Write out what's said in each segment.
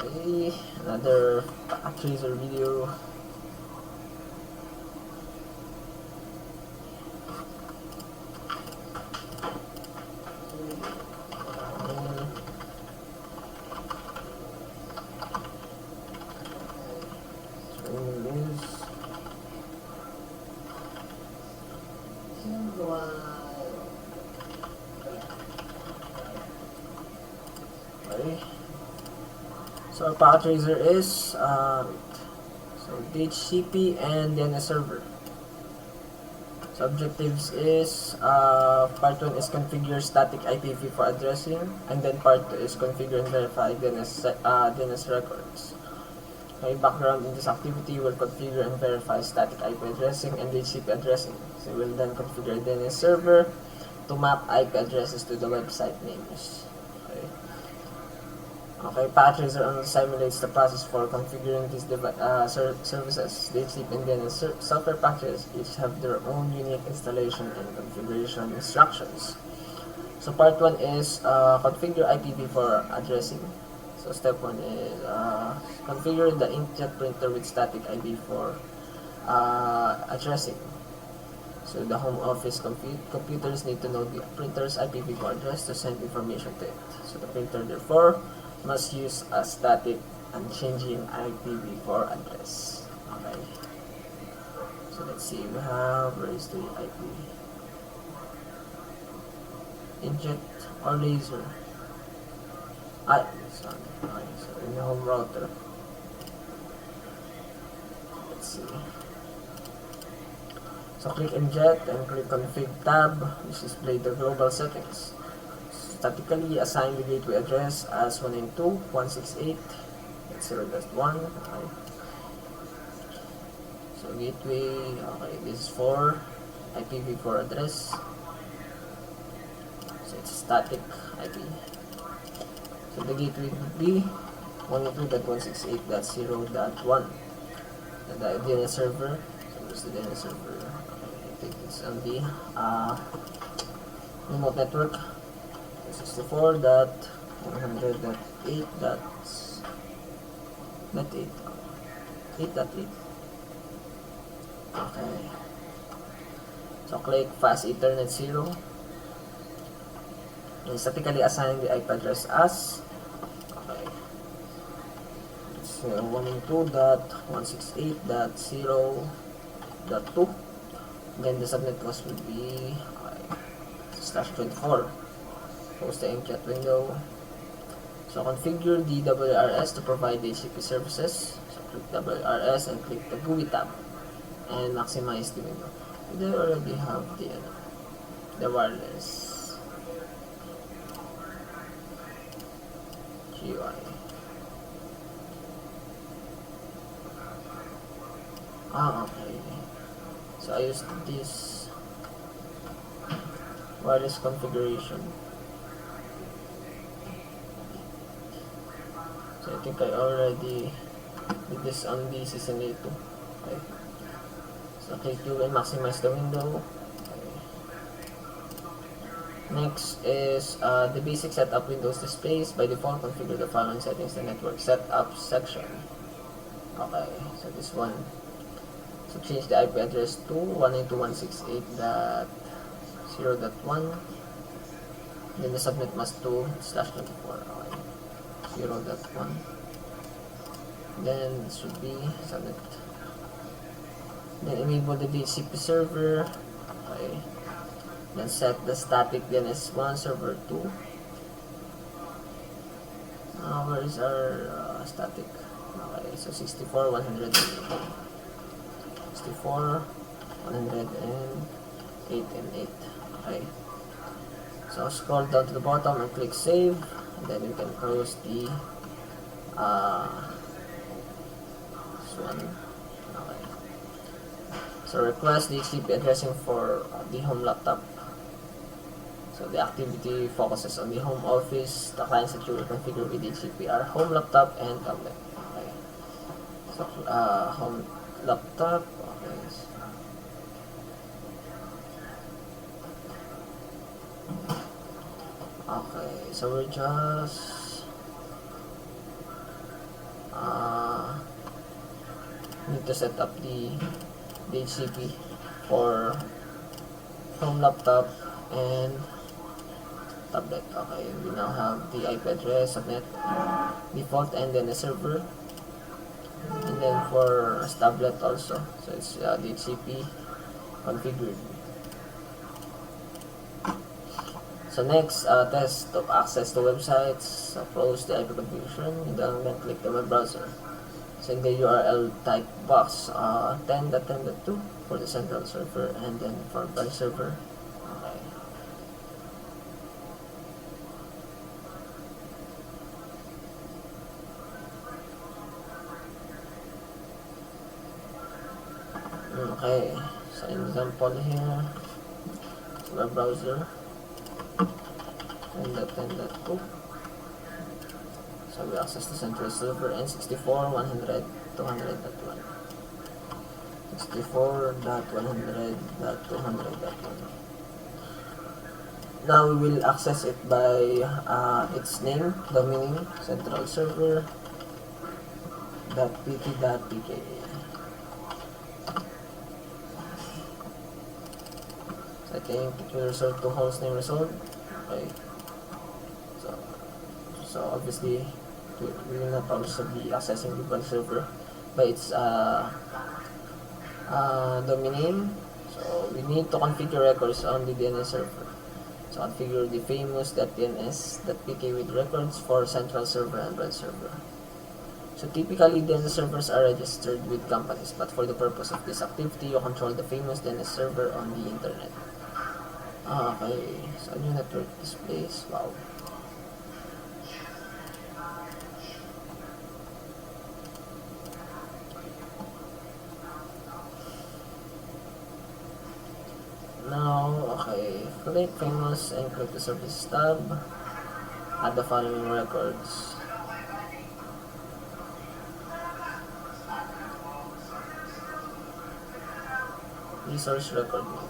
Okay, another tracer video. Okay. So our packet tracer is so DHCP and DNS server. So objectives is part 1 is configure static IPv4 addressing, and then part 2 is configure and verify DNS records. Okay, background in this activity will configure and verify static IP addressing and DHCP addressing. So we'll then configure DNS server to map IP addresses to the website names. Okay, packet tracer only simulates the process for configuring these services. DHCP and DNS software packages each have their own unique installation and configuration instructions. So part 1 is configure IPv4 addressing. So step 1 is configure the inkjet printer with static IPv4 addressing. So the home office computers need to know the printer's IPv4 address to send information to it. So the printer therefore must use a static unchanging IPv4 address. Okay. So let's see, we have, where is the IP? Inkjet or laser? Sorry. Okay, so in the home router. Let's see. So click Inkjet and click Config tab, which displays the global settings. Statically assign the gateway address as 192.168.0.1. Okay. So gateway, okay, this is for IPv4 address. So it's static IP. So the gateway would be 192.168.0.1. And the DNS server, so there's the DNS server. Okay, I think it's on the remote network. 64.108.8.8. Okay. So click fast Ethernet 0 and statically assign the IP address as, okay, it's 192.168.0.2. Then the subnet host will be /24. Close the inkjet window. So configure the WRS to provide DHCP services. So click WRS and click the GUI tab and maximize the window. They already have the wireless GUI. Okay. So I used this wireless configuration. So I think I already did this on the CCNA1. Okay. So click U and maximize the window. Okay. Next is the basic setup Windows displays. By default, configure the following settings: the network setup section. Okay, so this one. So change the IP address to 192.168.0.1. Then the subnet mask to /24. Okay. 0.1. Then it should be subnet. Then enable the DHCP server. Okay. Then set the static DNS1 server 2. Where is our static? Okay, so 64, 100, 64, 108, and 8. Okay. So scroll down to the bottom and click save. And then you can close the this one. Okay. So request DHCP addressing for the home laptop. So the activity focuses on the home office. The clients that you will configure with DHCP are home laptop and tablet. Okay. So home laptop. Okay. Okay. So we're just to set up the DHCP for home laptop and tablet. Okay, we now have the IP address, subnet, default, and then a server. And then for tablet also, so it's DHCP configured. So next, test of access to websites. So close the IP configuration and then click the web browser. So in the URL type box, 10.10.2 for the central server and then for branch server. Okay. Okay, so example here, web browser 10.10.2. So we access the central server N64 100 200.1 64.100.200.1. Now we will access it by its name, domain name, central server .pt.pk. So I think it will result to host name result. Okay. So obviously we will not also be accessing the branch server by its domain name. So we need to configure records on the DNS server. So configure the famous .dns.pk with records for central server and branch server. So typically DNS servers are registered with companies, but for the purpose of this activity, you control the famous DNS server on the internet. Okay, so new network displays. Wow. Now, okay, click famous and click the service tab. Add the following records. Resource record name.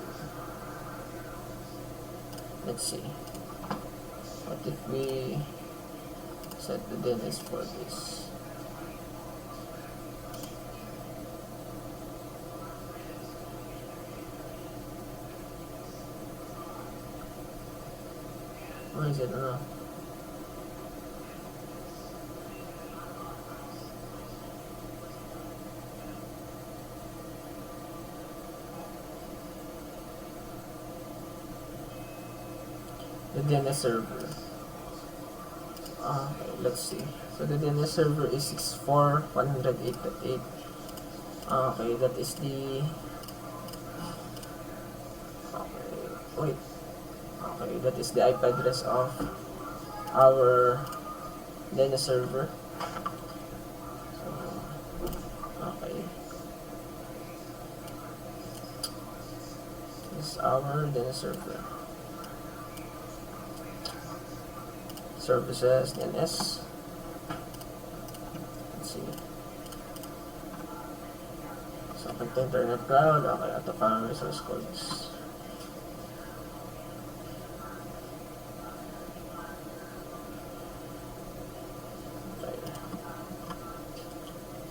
Let's see. What if we set the DNS for this? Why is it enough? The DNS server. Okay, let's see. So the DNS server is 64.108.8. Okay, that is the. Okay, wait. Okay, that is the IP address of our DNS server. So, okay. This is our DNS server. Services DNS. Let's see. So, click the internet cloud. Okay, ito pa resource codes.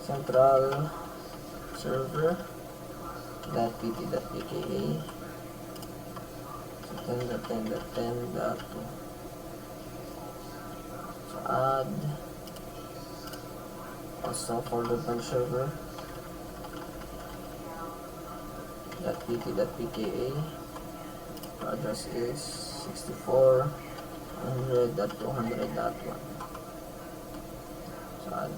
Central server .pt.pka 10.10.10.2. So add also for the branch server .pt.pka. The address is 64.100.200.1. So add.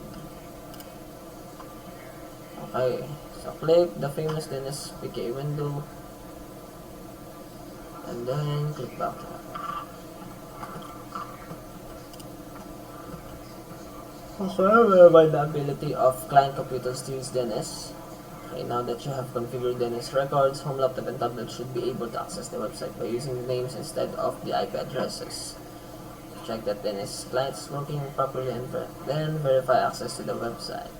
Okay, so click the famous DNS PK window and then click back. Okay, we'll provide the ability of client computers to use DNS. Okay, now that you have configured DNS records, home laptop and tablet should be able to access the website by using the names instead of the IP addresses. Check that DNS client is working properly and then verify access to the website.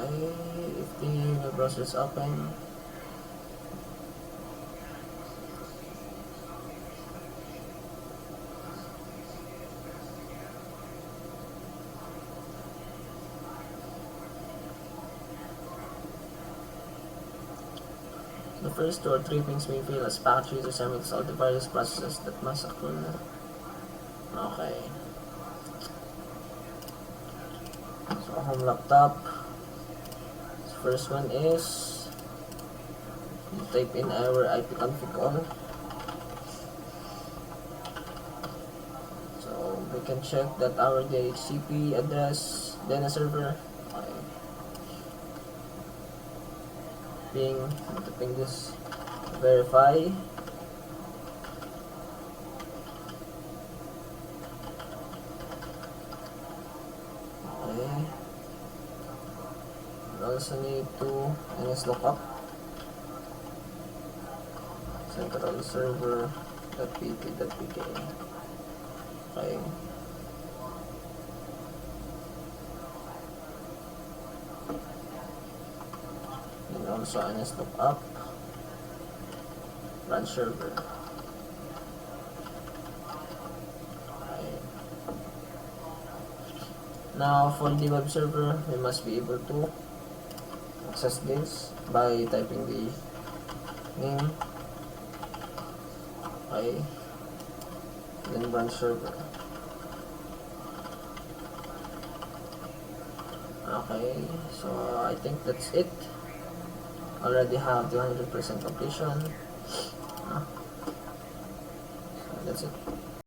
Okay, if the web browser is open, The first 2 or 3 things may fail as package users are mixed all the various processes that must occur. Okay. So, home laptop. So, first one is you type in our ipconfig all. So, we can check that our DHCP address, DNS server. Okay. Typing this, verify. Okay. We also need to DNS lookup. Central server.pt.pk. Okay. And also DNS lookup. Run server. Okay. Now for the web server, we must be able to access this by typing the name. Okay. Then run server. Okay, so I think that's it. Already have the 100% completion. So that's it.